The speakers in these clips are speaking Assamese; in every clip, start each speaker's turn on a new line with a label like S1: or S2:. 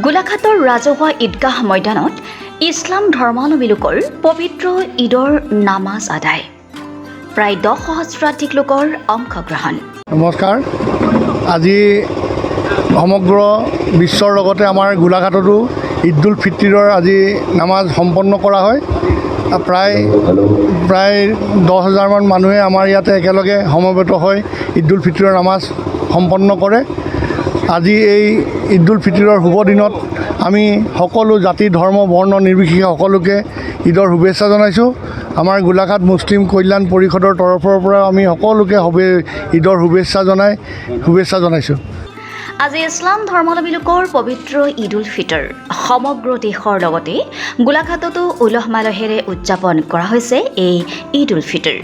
S1: গোলাঘাটৰ ৰাজহুৱা ঈদগাহ ময়দানত ইছলাম ধৰ্মাৱলম্বী লোকৰ পবিত্ৰ ঈদৰ নামাজ আদায়। প্ৰায় 10 সহস্ৰাধিক লোকৰ অংশগ্ৰহণ।
S2: নমস্কাৰ। আজি সমগ্ৰ বিশ্বৰ লগতে আমাৰ গোলাঘাটতো ঈদ উল ফিতৰৰ আজি নামাজ সম্পন্ন কৰা হয়। প্ৰায় 10,000 মান মানুহে আমাৰ ইয়াতে একেলগে সমবেত হৈ ঈদ উল ফিতৰৰ নামাজ সম্পন্ন কৰে। আজি এই ঈদ উল ফিতৰৰ শুভ দিনত আমি সকলো জাতি ধৰ্ম বৰ্ণ নিৰ্বিশেষে সকলোকে ঈদৰ শুভেচ্ছা জনাইছোঁ। আমাৰ গোলাঘাট মুছলিম কল্যাণ পৰিষদৰ তৰফৰ পৰা আমি সকলোকে ঈদৰ শুভেচ্ছা জনাইছোঁ।
S1: আজি ইছলাম ধৰ্মাৱলম্বী লোকৰ পবিত্ৰ ঈদ উল ফিতৰ সমগ্ৰ দেশৰ লগতে গোলাঘাটতো উলহ মালহেৰে উদযাপন কৰা হৈছে। এই ঈদ উল ফিতৰ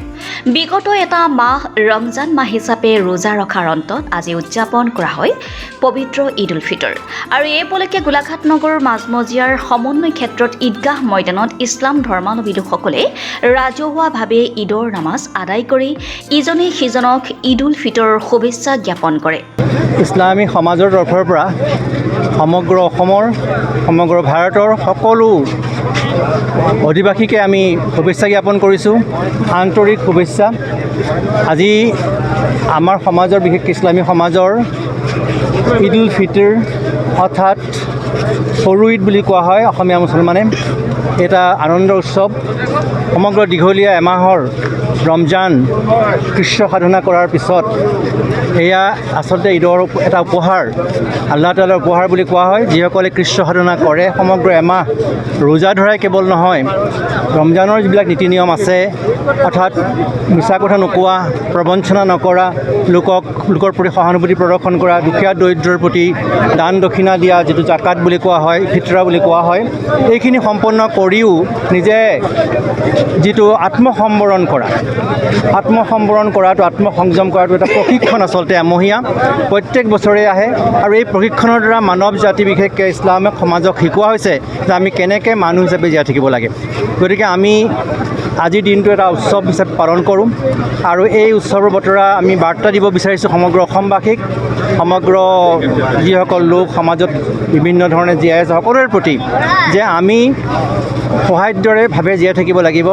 S1: বিগত এটা মাহ ৰমজান মাহ হিচাপে ৰোজা ৰখাৰ অন্তত আজি উদযাপন কৰা হয় পবিত্ৰ ঈদ উল ফিতৰ। আৰু এই উপলক্ষে গোলাঘাট নগৰৰ মাজমজিয়াৰ সমন্বয় ক্ষেত্ৰত ঈদগাহ ময়দানত ইছলাম ধৰ্মাৱলম্বী লোকসকলে ৰাজহুৱাভাৱে ঈদৰ নামাজ আদায় কৰি ইজনে সিজনক ঈদ উল ফিতৰৰ শুভেচ্ছা জ্ঞাপন কৰে।
S3: ইছলামী সমাজৰ তৰফৰ পৰা সমগ্ৰ অসমৰ সমগ্ৰ ভাৰতৰ সকলো অধিবাসীকে আমি শুভেচ্ছা জ্ঞাপন কৰিছোঁ, আন্তৰিক শুভেচ্ছা। আজি আমাৰ সমাজৰ বিশেষকৈ ইছলামী সমাজৰ ঈদ উল ফিতৰ অৰ্থাৎ সৰু ঈদ বুলি কোৱা হয় অসমীয়া মুছলমানে। এটা আনন্দৰ উৎসৱ। সমগ্ৰ দীঘলীয়া এমাহৰ ৰমজান কৃষ্ণ সাধনা কৰাৰ পিছত এয়া আচলতে ঈদৰ এটা উপহাৰ, আল্লাহ তাআলাৰ উপহাৰ বুলি কোৱা হয়। যিসকলে কৃষ্ণ সাধনা কৰে সমগ্ৰ এমাহ ৰোজা ধৰাই কেৱল নহয়, ৰমজানৰ যিবিলাক নীতি নিয়ম আছে অৰ্থাৎ মিছা কথা নোকোৱা, প্ৰবঞ্চনা নকৰা, লোকৰ প্ৰতি সহানুভূতি প্ৰদৰ্শন কৰা, দুখীয়া দৰিদ্ৰৰ প্ৰতি দান দক্ষিণা দিয়া, যিটো জাকাত বুলি কোৱা হয়, ফিতৰা বুলি কোৱা হয়, এইখিনি সম্পন্ন কৰিও নিজে যিটো আত্মসম্বৰণ কৰাটো আত্মসংযম কৰাটো এটা প্ৰশিক্ষণ আচলতে এমহীয়া প্ৰত্যেক বছৰে আহে। আৰু এই প্ৰশিক্ষণৰ দ্বাৰা মানৱ জাতি বিশেষকৈ ইছলামিক সমাজক শিকোৱা হৈছে যে আমি কেনেকৈ মানুহ হিচাপে জীয়াই থাকিব লাগে। গতিকে আমি আজিৰ দিনটো এটা উৎসৱ হিচাপে পালন কৰোঁ আৰু এই উৎসৱৰ বতৰা আমি বাৰ্তা দিব বিচাৰিছোঁ সমগ্ৰ অসমবাসীক, সমগ্ৰ যিসকল লোক সমাজত বিভিন্ন ধৰণে জীয়াই আছে সকলোৰে প্ৰতি, যে আমি সৌহাৰ্দ্যৰেভাৱে জীয়াই থাকিব লাগিব,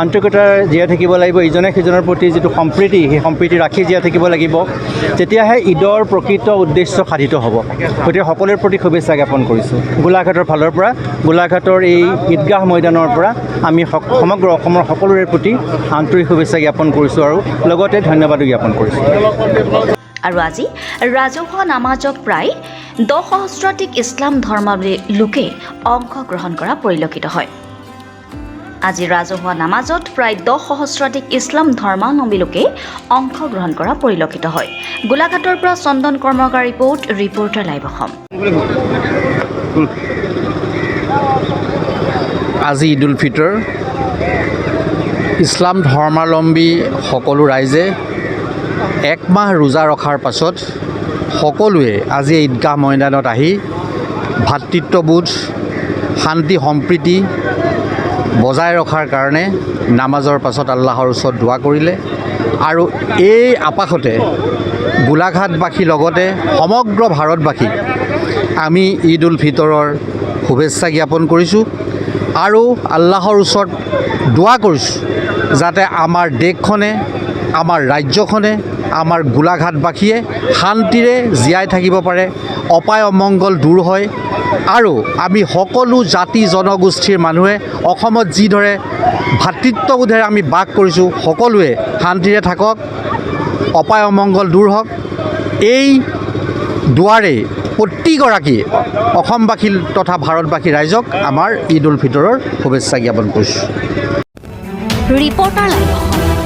S3: আন্তৰিকতাৰে জীয়াই থাকিব লাগিব, ইজনে সিজনৰ প্ৰতি যিটো সম্প্ৰীতি সেই সম্প্ৰীতি ৰাখি জীয়াই থাকিব লাগিব। তেতিয়াহে ঈদৰ প্ৰকৃত উদ্দেশ্য সাধিত হ'ব। গতিকে সকলোৰে প্ৰতি শুভেচ্ছা জ্ঞাপন কৰিছোঁ। গোলাঘাটৰ ফালৰ পৰা, গোলাঘাটৰ এই ঈদগাহ ময়দানৰ পৰা আমি সমগ্ৰ অসমৰ সকলোৰে প্ৰতি আন্তৰিক শুভেচ্ছা জ্ঞাপন কৰিছোঁ আৰু লগতে ধন্যবাদো জ্ঞাপন কৰিছোঁ।
S1: আৰু আজি ৰাজহুৱা নামাজত প্ৰায় 10 সহস্ৰাধিক ইছলাম ধৰ্মাৱলম্বী লোকে অংশগ্ৰহণ কৰা পৰিলক্ষিত হয়। আজি ৰাজহুৱা নামাজত প্ৰায় 10 সহস্ৰাধিক ইছলাম ধৰ্মাৱলম্বী লোকে অংশগ্ৰহণ কৰা পৰিলক্ষিত হয়। গোলাঘাটৰ পৰা চন্দন কৰ্মকাৰ ৰিপৰ্টাৰ লাইভ অসম।
S4: আজি ঈদ উল ফিতৰ। ইছলাম ধৰ্মাৱলম্বী সকলো ৰাইজে এক মাহ ৰোজা ৰখাৰ পাছত সকলোৱে আজি ঈদগাহ ময়দানত আহি ভাতৃত্ববোধ, শান্তি সম্প্ৰীতি বজাই ৰখাৰ কাৰণে নামাজৰ পাছত আল্লাহৰ ওচৰত দোৱা কৰিলে। আৰু এই আপাসতে গোলাঘাটবাসীৰ লগতে সমগ্ৰ ভাৰতবাসী আমি ঈদ উল ফিতৰৰ শুভেচ্ছা জ্ঞাপন কৰিছোঁ আৰু আল্লাহৰ ওচৰত দোৱা কৰিছোঁ যাতে আমাৰ দেশখনে, আমাৰ ৰাজ্যখনে, আমাৰ গোলাঘাটবাসীয়ে শান্তিৰে জীয়াই থাকিব পাৰে, অপায় অমংগল দূৰ হয় আৰু আমি সকলো জাতি জনগোষ্ঠীৰ মানুহে অসমত যিদৰে ভাতৃত্ববোধেৰে আমি বাস কৰিছোঁ সকলোৱে শান্তিৰে থাকক, অপায় অমংগল দূৰ হওক। এই দুৱাৰে প্ৰতিগৰাকী অসমবাসী তথা ভাৰতবাসী ৰাইজক আমাৰ ঈদ উল ফিতৰৰ শুভেচ্ছা জ্ঞাপন কৰিছোঁ।
S1: Reporter live Assam.